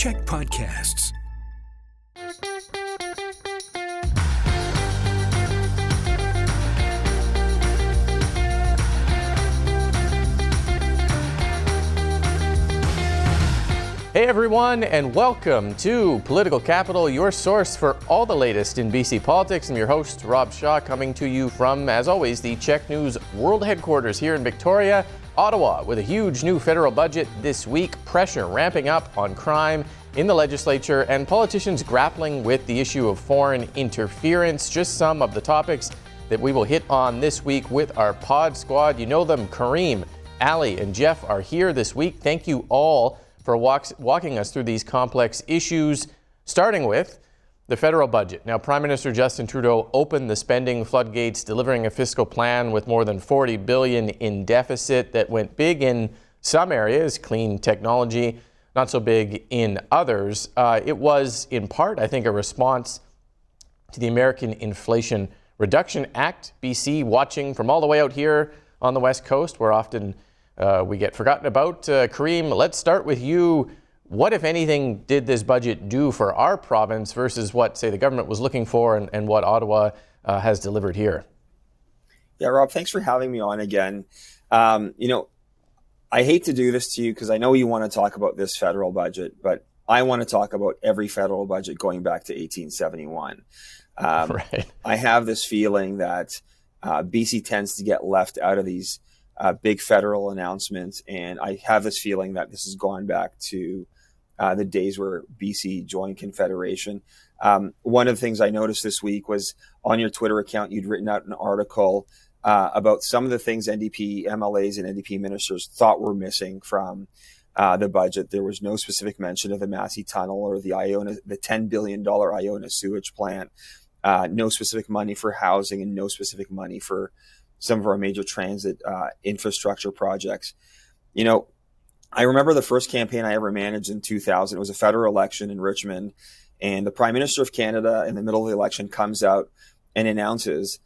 Check Podcasts. Hey everyone, and welcome to Political Capital, your source for all the latest in BC politics. I'm your host, Rob Shaw, coming to you from, as always, the Check News World Headquarters here in Victoria, Ottawa, with a huge new federal budget this week, pressure ramping up on crime in the legislature, and politicians grappling with the issue of foreign interference. Just some of the topics that we will hit on this week with our pod squad. You know them, Kareem, Allie, and Jeff are here this week. Thank you all for walking us through these complex issues, starting with the federal budget. Now, Prime Minister Justin Trudeau opened the spending floodgates, delivering a fiscal plan with more than $40 billion in deficit that went big in some areas, clean technology, not so big in others. It was, in part, I think, a response to the American Inflation Reduction Act. BC, watching from all the way out here on the West Coast, where often we get forgotten about. Kareem, let's start with you. What, if anything, did this budget do for our province versus what, say, the government was looking for and what Ottawa has delivered here? Yeah, Rob, thanks for having me on again. I hate to do this to you because I know you want to talk about this federal budget, but I want to talk about every federal budget going back to 1871. Right. I have this feeling that BC tends to get left out of these big federal announcements. And I have this feeling that this has gone back to the days where BC joined Confederation. One of the things I noticed this week was on your Twitter account, you'd written out an article about some of the things NDP MLAs and NDP ministers thought were missing from the budget. There was no specific mention of the Massey Tunnel or the $10 billion Iona sewage plant, no specific money for housing, and no specific money for some of our major transit infrastructure projects. You know, I remember the first campaign I ever managed in 2000. It was a federal election in Richmond, and the Prime Minister of Canada in the middle of the election comes out and announces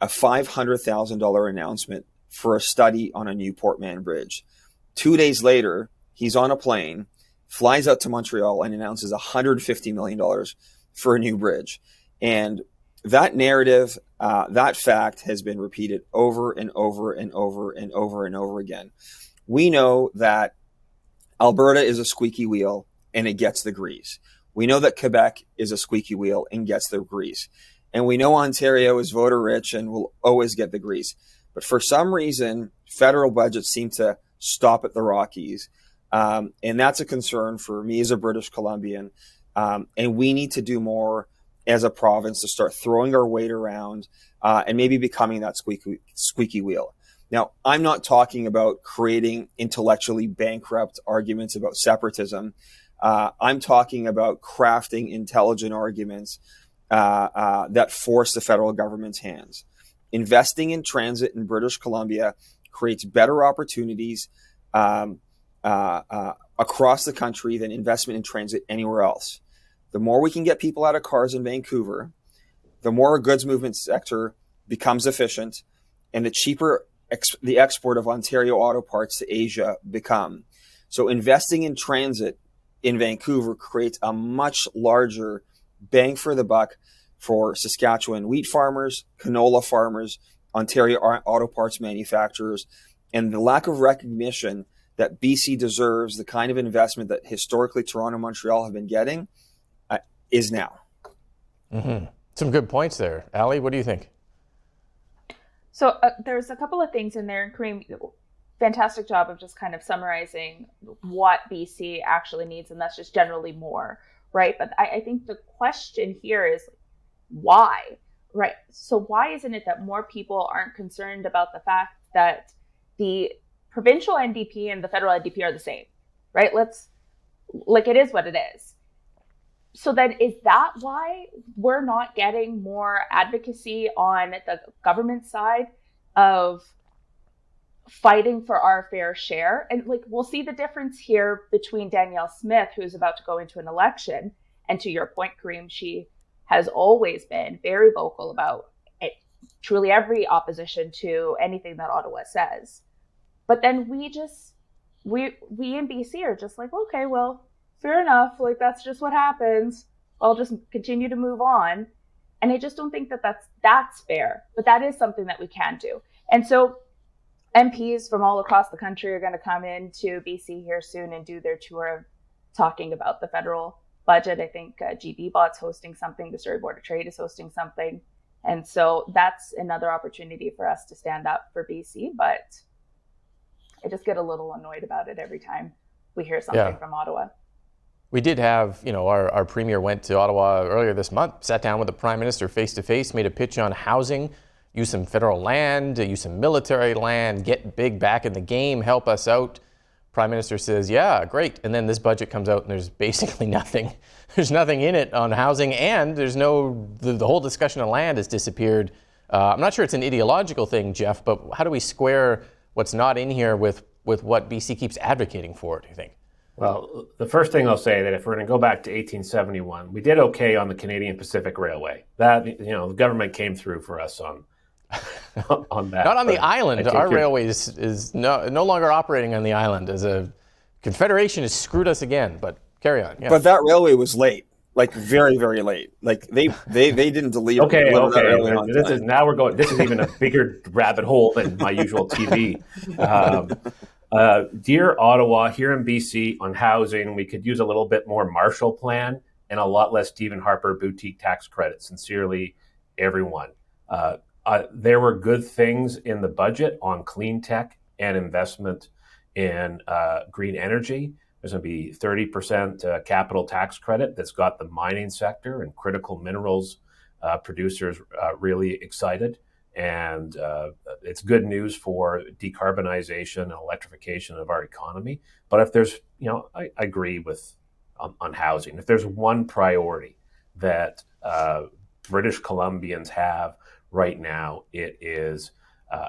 a $500,000 announcement for a study on a new Port Mann Bridge. 2 days later, he's on a plane, flies out to Montreal, and announces $150 million for a new bridge. And that narrative, that fact has been repeated over and over and over and over and over again. We know that Alberta is a squeaky wheel and it gets the grease. We know that Quebec is a squeaky wheel and gets the grease. And we know Ontario is voter rich and will always get the grease. But for some reason, federal budgets seem to stop at the Rockies. And that's a concern for me as a British Columbian. And we need to do more as a province to start throwing our weight around and maybe becoming that squeaky wheel. Now, I'm not talking about creating intellectually bankrupt arguments about separatism. I'm talking about crafting intelligent arguments that force the federal government's hands. Investing in transit in British Columbia creates better opportunities across the country than investment in transit anywhere else. The more we can get people out of cars in Vancouver, the more our goods movement sector becomes efficient, and the cheaper the export of Ontario auto parts to Asia become. So investing in transit in Vancouver creates a much larger bang for the buck for Saskatchewan wheat farmers, canola farmers, Ontario auto parts manufacturers, and the lack of recognition that BC deserves the kind of investment that historically Toronto and Montreal have been getting is now. Mm-hmm. Some good points there. Allie, what do you think? So there's a couple of things in there. Kareem, fantastic job of just kind of summarizing what BC actually needs, and that's just generally more, right? But I think the question here is why, right? So why isn't it that more people aren't concerned about the fact that the provincial NDP and the federal NDP are the same, right? It is what it is. So then is that why we're not getting more advocacy on the government side of fighting for our fair share? And we'll see the difference here between Danielle Smith, who's about to go into an election. And to your point, Kareem, she has always been very vocal about it, truly every opposition to anything that Ottawa says. But then we in BC are just like, okay, well, fair enough. Like, that's just what happens. I'll just continue to move on. And I just don't think that that's fair. But that is something that we can do. And so MPs from all across the country are going to come into BC here soon and do their tour talking about the federal budget. I think GBBot's hosting something. The Surrey Board of Trade is hosting something. And so that's another opportunity for us to stand up for BC. But I just get a little annoyed about it every time we hear something from Ottawa. We did have, our premier went to Ottawa earlier this month, sat down with the Prime Minister face to face, made a pitch on housing, use some federal land, use some military land, get big back in the game, help us out. Prime Minister says, yeah, great. And then this budget comes out and there's basically nothing. There's nothing in it on housing, and there's the whole discussion of land has disappeared. I'm not sure it's an ideological thing, Jeff, but how do we square what's not in here with what BC keeps advocating for, do you think? Well, the first thing I'll say that if we're going to go back to 1871, we did okay on the Canadian Pacific Railway. That, the government came through for us on that. Not on the island. Our railway is no longer operating on the island. As a Confederation has screwed us again, but carry on. Yeah. But that railway was late, like very, very late. Like they didn't deliver. Okay. This is even a bigger rabbit hole than my usual TV. Dear Ottawa, here in BC on housing, we could use a little bit more Marshall Plan and a lot less Stephen Harper boutique tax credit. Sincerely, everyone. There were good things in the budget on clean tech and investment in green energy. There's going to be 30% capital tax credit that's got the mining sector and critical minerals producers really excited. And it's good news for decarbonization and electrification of our economy. But if there's, I agree with on housing. If there's one priority that British Columbians have right now, it is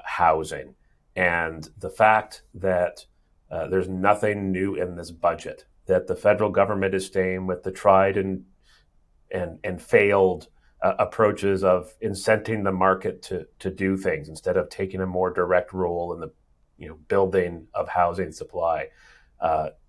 housing. And the fact that there's nothing new in this budget, that the federal government is staying with the tried and failed approaches of incenting the market to do things instead of taking a more direct role in the building of housing supply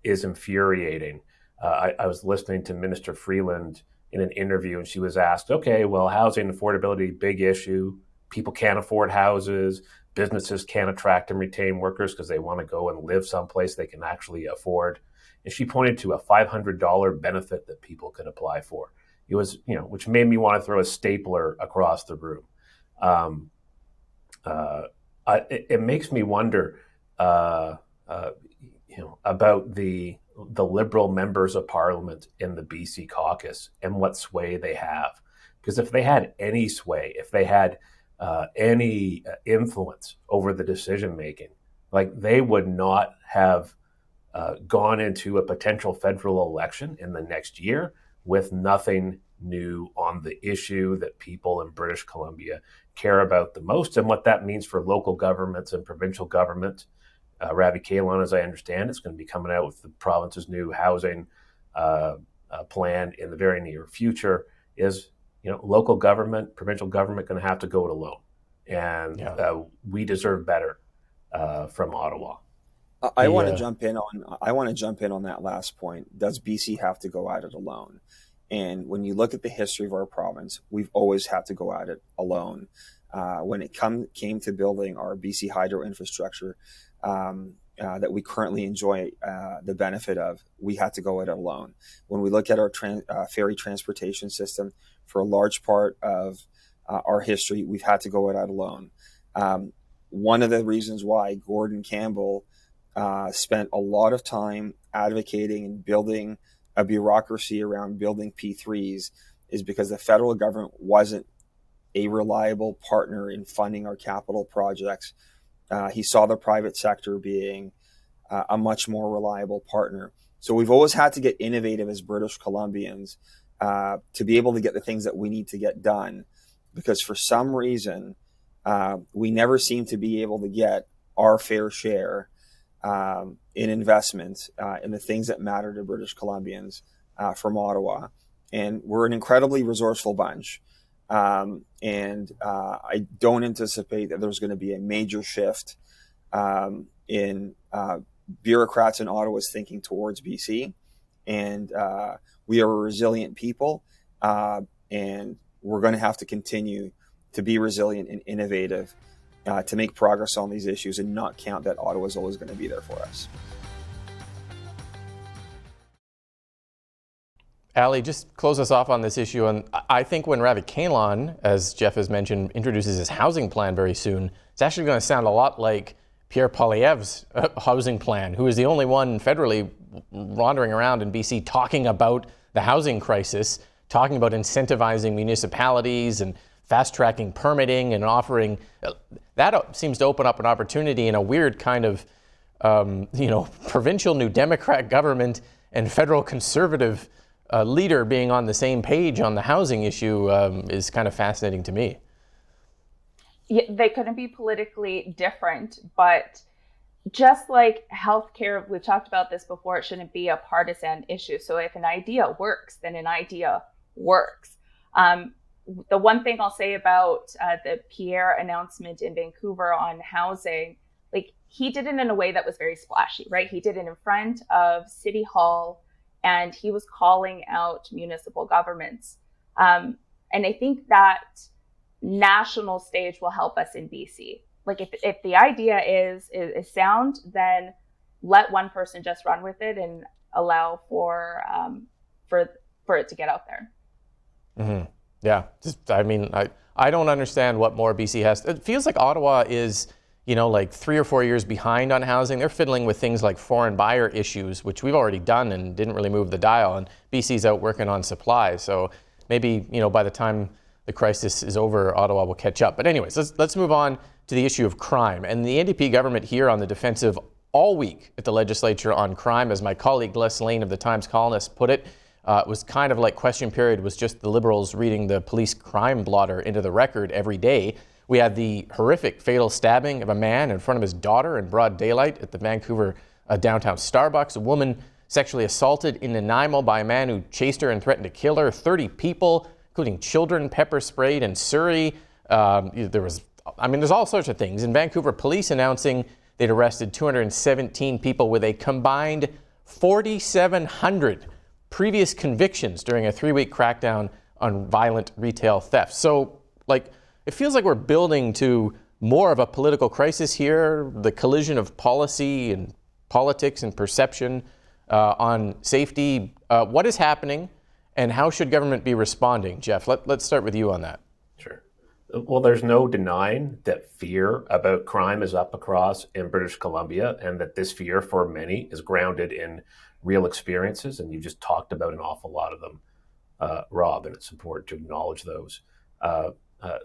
is infuriating. I was listening to Minister Freeland in an interview, and she was asked, okay, well, housing affordability, big issue. People can't afford houses. Businesses can't attract and retain workers because they want to go and live someplace they can actually afford. And she pointed to a $500 benefit that people could apply for. It was, which made me want to throw a stapler across the room. It makes me wonder, about the Liberal members of Parliament in the BC caucus and what sway they have. Because if they had any sway, if they had any influence over the decision making, like they would not have gone into a potential federal election in the next year with nothing new on the issue that people in British Columbia care about the most, and what that means for local governments and provincial government. Ravi Kahlon, as I understand, is going to be coming out with the province's new housing plan in the very near future. Is local government, provincial government going to have to go it alone, and we deserve better from Ottawa. I want to jump in on that last point. Does BC have to go at it alone? And when you look at the history of our province, we've always had to go at it alone. When it came to building our BC hydro infrastructure that we currently enjoy the benefit of, we had to go at it alone. When we look at our ferry transportation system, for a large part of our history, we've had to go at it alone. One of the reasons why Gordon Campbell spent a lot of time advocating and building a bureaucracy around building P3s is because the federal government wasn't a reliable partner in funding our capital projects. He saw the private sector being a much more reliable partner. So we've always had to get innovative as British Columbians to be able to get the things that we need to get done, because for some reason we never seem to be able to get our fair share in investments in the things that matter to British Columbians from Ottawa. And we're an incredibly resourceful bunch. And I don't anticipate that there's going to be a major shift in bureaucrats in Ottawa's thinking towards BC. and we are a resilient people, and we're going to have to continue to be resilient and innovative to make progress on these issues and not count that Ottawa is always going to be there for us. Allie, just close us off on this issue. And I think when Ravi Kahlon, as Jeff has mentioned, introduces his housing plan very soon, it's actually going to sound a lot like Pierre Poilievre's housing plan, who is the only one federally wandering around in BC talking about the housing crisis, talking about incentivizing municipalities and fast-tracking permitting and offering. That seems to open up an opportunity in a weird kind of, provincial New Democrat government and federal conservative leader being on the same page on the housing issue is kind of fascinating to me. Yeah, they couldn't be politically different, but just like healthcare, we've talked about this before, it shouldn't be a partisan issue. So if an idea works, then an idea works. The one thing I'll say about the Pierre announcement in Vancouver on housing, like he did it in a way that was very splashy, right? He did it in front of City Hall, and he was calling out municipal governments. And I think that national stage will help us in BC. Like if the idea is sound, then let one person just run with it and allow for it to get out there. Mm-hmm. Yeah, I don't understand what more BC has. It feels like Ottawa is, like 3 or 4 years behind on housing. They're fiddling with things like foreign buyer issues, which we've already done and didn't really move the dial. And BC's out working on supply. So maybe, by the time the crisis is over, Ottawa will catch up. But anyways, let's move on to the issue of crime. And the NDP government here on the defensive all week at the legislature on crime, as my colleague Les Lane of the Times Colonist put it. It was kind of like question period was just the Liberals reading the police crime blotter into the record every day. We had the horrific fatal stabbing of a man in front of his daughter in broad daylight at the Vancouver downtown Starbucks. A woman sexually assaulted in Nanaimo by a man who chased her and threatened to kill her. 30 people, including children, pepper sprayed in Surrey. There's all sorts of things. In Vancouver, police announcing they'd arrested 217 people with a combined 4,700 previous convictions during a 3-week crackdown on violent retail theft. So, it feels like we're building to more of a political crisis here, the collision of policy and politics and perception on safety. What is happening and how should government be responding? Jeff, let's start with you on that. Sure. Well, there's no denying that fear about crime is up across in British Columbia, and that this fear for many is grounded in real experiences. And you just talked about an awful lot of them, Rob, and it's important to acknowledge those.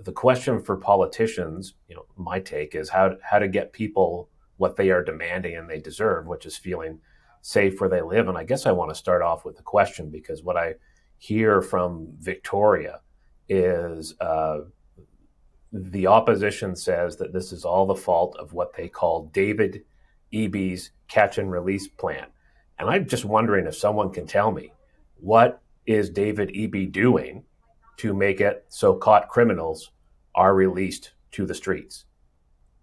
The question for politicians, my take is how to get people what they are demanding and they deserve, which is feeling safe where they live. And I guess I want to start off with the question, because what I hear from Victoria is the opposition says that this is all the fault of what they call David Eby's catch and release plan. And I'm just wondering if someone can tell me, what is David Eby doing to make it so caught criminals are released to the streets?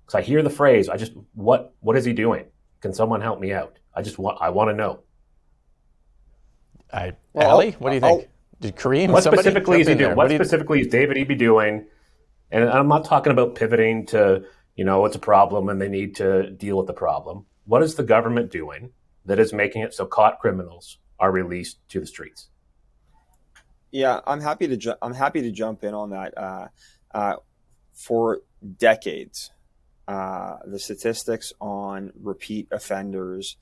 Because I hear the phrase, what is he doing? Can someone help me out? I want to know. Allie, what do you think? Did Kareem? What specifically is he doing? What specifically is David Eby doing? And I'm not talking about pivoting to, it's a problem and they need to deal with the problem. What is the government doing that is making it so caught criminals are released to the streets? Yeah, I'm happy to jump in on that. For decades, the statistics on repeat offenders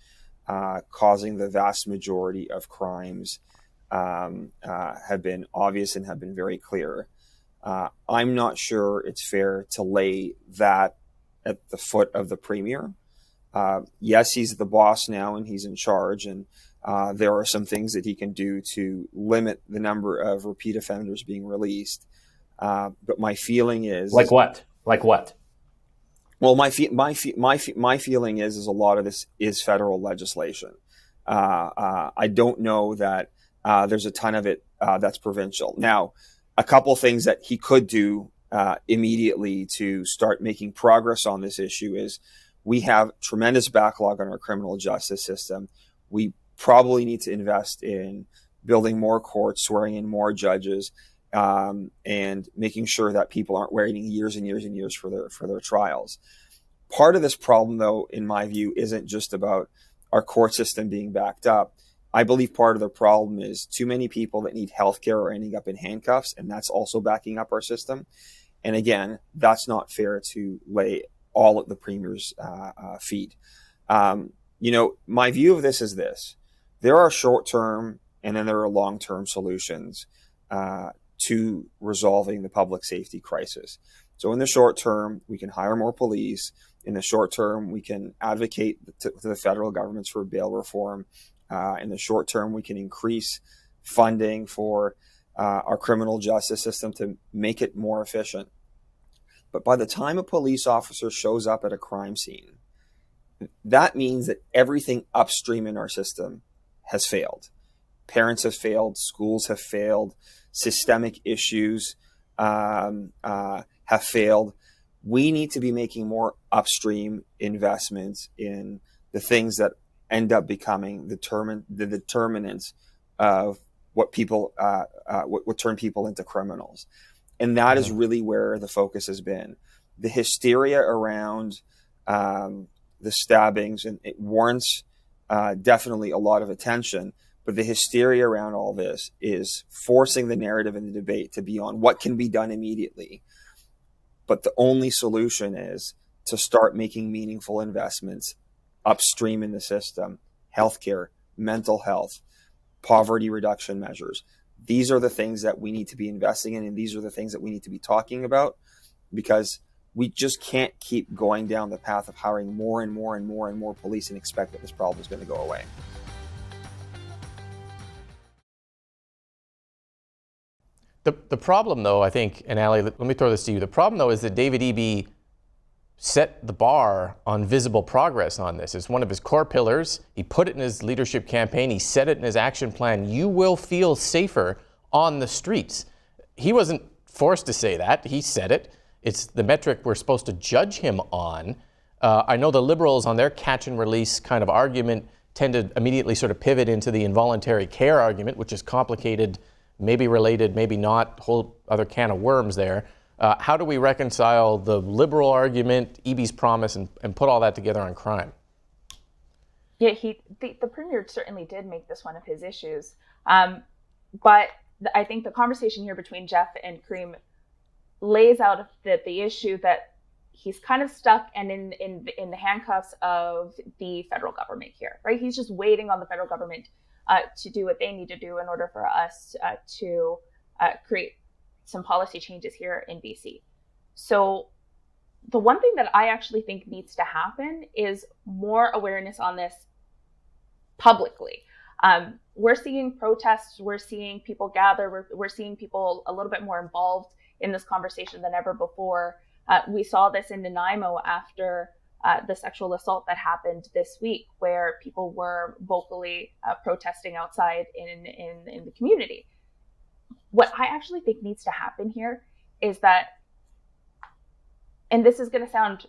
causing the vast majority of crimes have been obvious and have been very clear. I'm not sure it's fair to lay that at the foot of the Premier. Yes, he's the boss now and he's in charge, and there are some things that he can do to limit the number of repeat offenders being released. But my feeling is like what? Well, my feeling is a lot of this is federal legislation. I don't know that there's a ton of it that's provincial. Now, a couple things that he could do immediately to start making progress on this issue is we have tremendous backlog on our criminal justice system. We probably need to invest in building more courts, swearing in more judges, and making sure that people aren't waiting years and years and years for their trials. Part of this problem, though, in my view, isn't just about our court system being backed up. I believe part of the problem is too many people that need healthcare are ending up in handcuffs, and that's also backing up our system. And again, that's not fair to lay all at the Premier's feet. My view of this is this. There are short-term and then there are long-term solutions to resolving the public safety crisis. So in the short term, we can hire more police. In the short term, we can advocate to the federal governments for bail reform. In the short term, we can increase funding for our criminal justice system to make it more efficient. But by the time a police officer shows up at a crime scene, that means that everything upstream in our system has failed. Parents have failed, schools have failed, systemic issues have failed. We need to be making more upstream investments in the things that end up becoming the determinants of what turn people into criminals. And that is really where the focus has been. The hysteria around the stabbings, and it warrants definitely a lot of attention, but the hysteria around all this is forcing the narrative and the debate to be on what can be done immediately. But the only solution is to start making meaningful investments upstream in the system: healthcare, mental health, poverty reduction measures. These are the things that we need to be investing in, and these are the things that we need to be talking about, because we just can't keep going down the path of hiring more and more and more and more police and expect that this problem is going to go away. The problem, though, I think, and Allie, let me throw this to you. The problem, though, is that David Eby set the bar on visible progress on this. It's one of his core pillars. He put it in his leadership campaign. He said it in his action plan. You will feel safer on the streets. He wasn't forced to say that. He said it. It's the metric we're supposed to judge him on. I know the Liberals, on their catch and release kind of argument, tend to immediately sort of pivot into the involuntary care argument, which is complicated, maybe related, maybe not, whole other can of worms there. How do we reconcile the Liberal argument, Eby's promise, and put all that together on crime? Yeah, the Premier certainly did make this one of his issues. But I think the conversation here between Jeff and Kareem lays out the issue that he's kind of stuck and in the handcuffs of the federal government here, right? He's just waiting on the federal government to do what they need to do in order for us to create some policy changes here in BC. So the one thing that I actually think needs to happen is more awareness on this publicly. We're seeing protests, we're seeing people gather, we're seeing people a little bit more involved in this conversation than ever before. We saw this in Nanaimo after the sexual assault that happened this week, where people were vocally protesting outside in the community. What I actually think needs to happen here is that, and this is going to sound,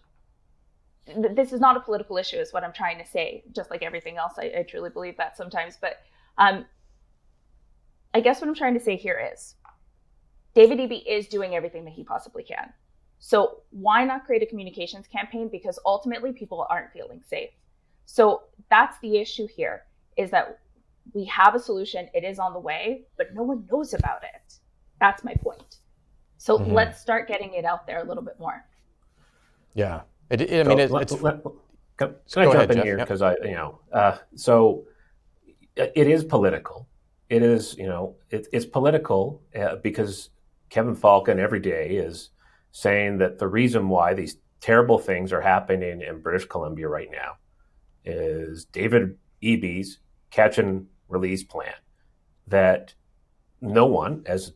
this is not a political issue is what I'm trying to say, just like everything else. I truly believe that sometimes, but I guess what I'm trying to say here is David Eby is doing everything that he possibly can. So why not create a communications campaign? Because ultimately people aren't feeling safe. So that's the issue here, is that we have a solution. It is on the way, but no one knows about it. That's my point. So let's start getting it out there a little bit more. Yeah. Can I jump in here? Because so it is political. It is, it's political because Kevin Falcon every day is saying that the reason why these terrible things are happening in British Columbia right now is David Eby's catch and release plan, that no one, as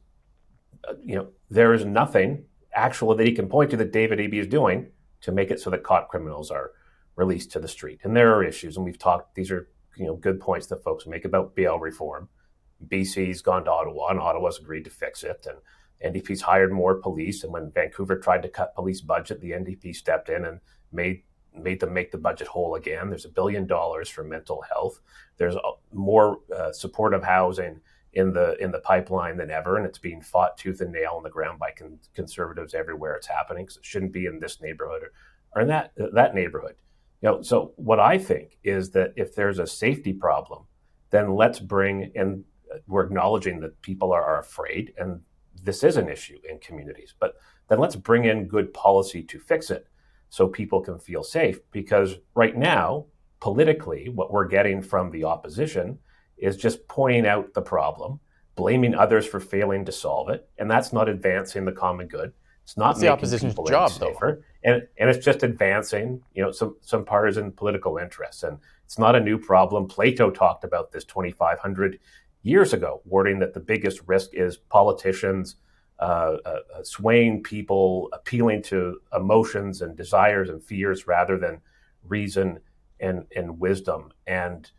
there is nothing actual that he can point to that David Eby is doing to make it so that caught criminals are released to the street. And there are issues, and we've talked, these are good points that folks make about bail reform. BC's gone to Ottawa, and Ottawa's agreed to fix it, and NDP's hired more police, and when Vancouver tried to cut police budget, the NDP stepped in and made made them make the budget whole again. There's $1 billion for mental health. There's more supportive housing in the pipeline than ever, and it's being fought tooth and nail on the ground by conservatives everywhere it's happening, because it shouldn't be in this neighborhood or in that neighborhood. So what I think is that if there's a safety problem, then let's bring in. We're acknowledging that people are afraid, and this is an issue in communities, but then let's bring in good policy to fix it so people can feel safe. Because right now, politically, what we're getting from the opposition is just pointing out the problem, blaming others for failing to solve it, and that's not advancing the common good. It's not making the opposition's people job, safer, and it's just advancing, some partisan political interests. And it's not a new problem. Plato talked about this 2,500 years ago, warning that the biggest risk is politicians swaying people, appealing to emotions and desires and fears rather than reason and wisdom. And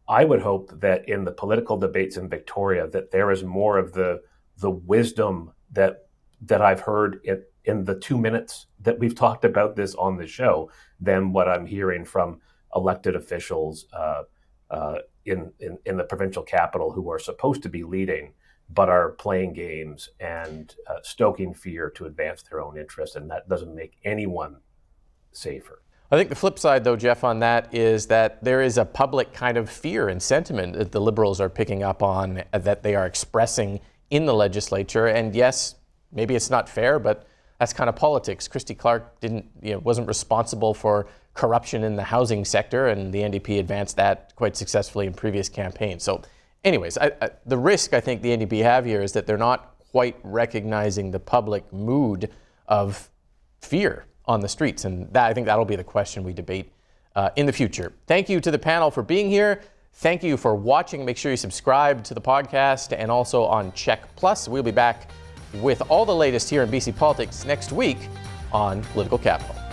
I would hope that in the political debates in Victoria, that there is more of the wisdom that I've heard in the 2 minutes that we've talked about this on the show than what I'm hearing from elected officials in the provincial capital, who are supposed to be leading but are playing games and stoking fear to advance their own interests, and that doesn't make anyone safer. I think the flip side, though, Jeff, on that is that there is a public kind of fear and sentiment that the Liberals are picking up on, that they are expressing in the legislature. And yes, maybe it's not fair, but that's kind of politics. Christy Clark wasn't responsible for corruption in the housing sector, and the NDP advanced that quite successfully in previous campaigns. So anyways, the risk I think the NDP have here is that they're not quite recognizing the public mood of fear on the streets. And I think that'll be the question we debate in the future. Thank you to the panel for being here. Thank you for watching. Make sure you subscribe to the podcast and also on Check Plus. We'll be back with all the latest here in BC politics next week on Political Capital.